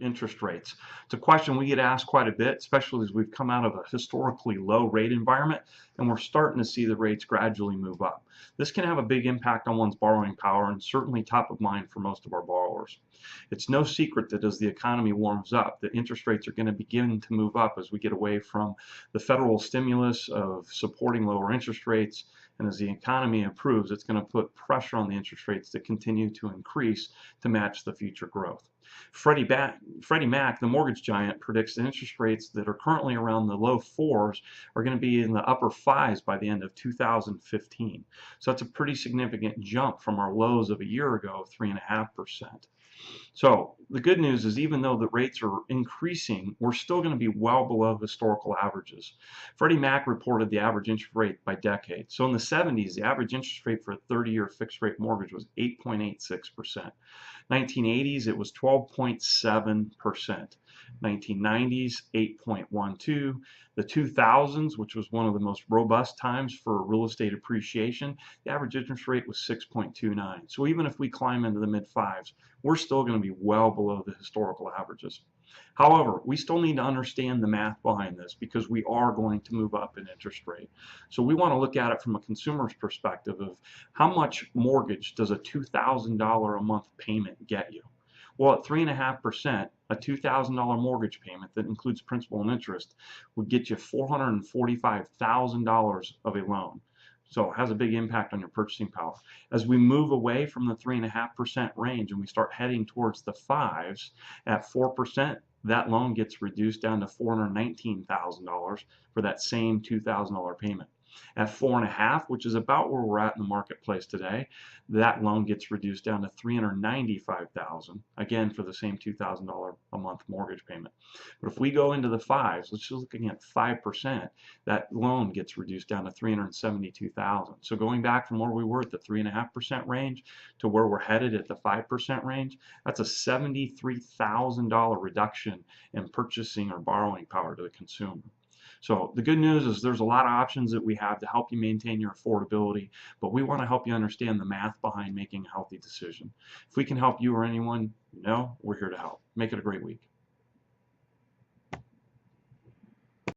interest rates. It's a question we get asked quite a bit, especially as we've come out of a historically low rate environment and we're starting to see the rates gradually move up. This can have a big impact on one's borrowing power and certainly top of mind for most of our borrowers. It's no secret that as the economy warms up, that interest rates are going to begin to move up as we get away from the federal stimulus of supporting lower interest rates, and as the economy improves, it's going to put pressure on the interest rates to continue to increase to match the future growth. Freddie Mac, the mortgage giant, predicts that interest rates that are currently around the low fours are going to be in the upper fives by the end of 2015. So that's a pretty significant jump from our lows of a year ago of 3.5%. So the good news is even though the rates are increasing, we're still going to be well below historical averages. Freddie Mac reported the average interest rate by decade. So in the 70s, the average interest rate for a 30-year fixed rate mortgage was 8.86%. 1980s, it was 12.7%. 1990s, 8.12. The 2000s, which was one of the most robust times for real estate appreciation, the average interest rate was 6.29. So even if we climb into the mid-fives, we're still going to be well below the historical averages. However, we still need to understand the math behind this because we are going to move up in interest rate. So we want to look at it from a consumer's perspective of how much mortgage does a $2,000 a month payment get you? Well, at 3.5%, a $2,000 mortgage payment that includes principal and interest would get you $445,000 of a loan. So it has a big impact on your purchasing power. As we move away from the 3.5% range and we start heading towards the fives, at 4%, that loan gets reduced down to $419,000 for that same $2,000 payment. At 4.5%, which is about where we're at in the marketplace today, that loan gets reduced down to $395,000, again for the same $2,000 a month mortgage payment. But if we go into the fives, let's just looking at 5%, that loan gets reduced down to $372,000. So going back from where we were at the 3.5% range to where we're headed at the 5% range, that's a $73,000 reduction in purchasing or borrowing power to the consumer. So the good news is there's a lot of options that we have to help you maintain your affordability, but we want to help you understand the math behind making a healthy decision. If we can help you or anyone, we're here to help. Make it a great week.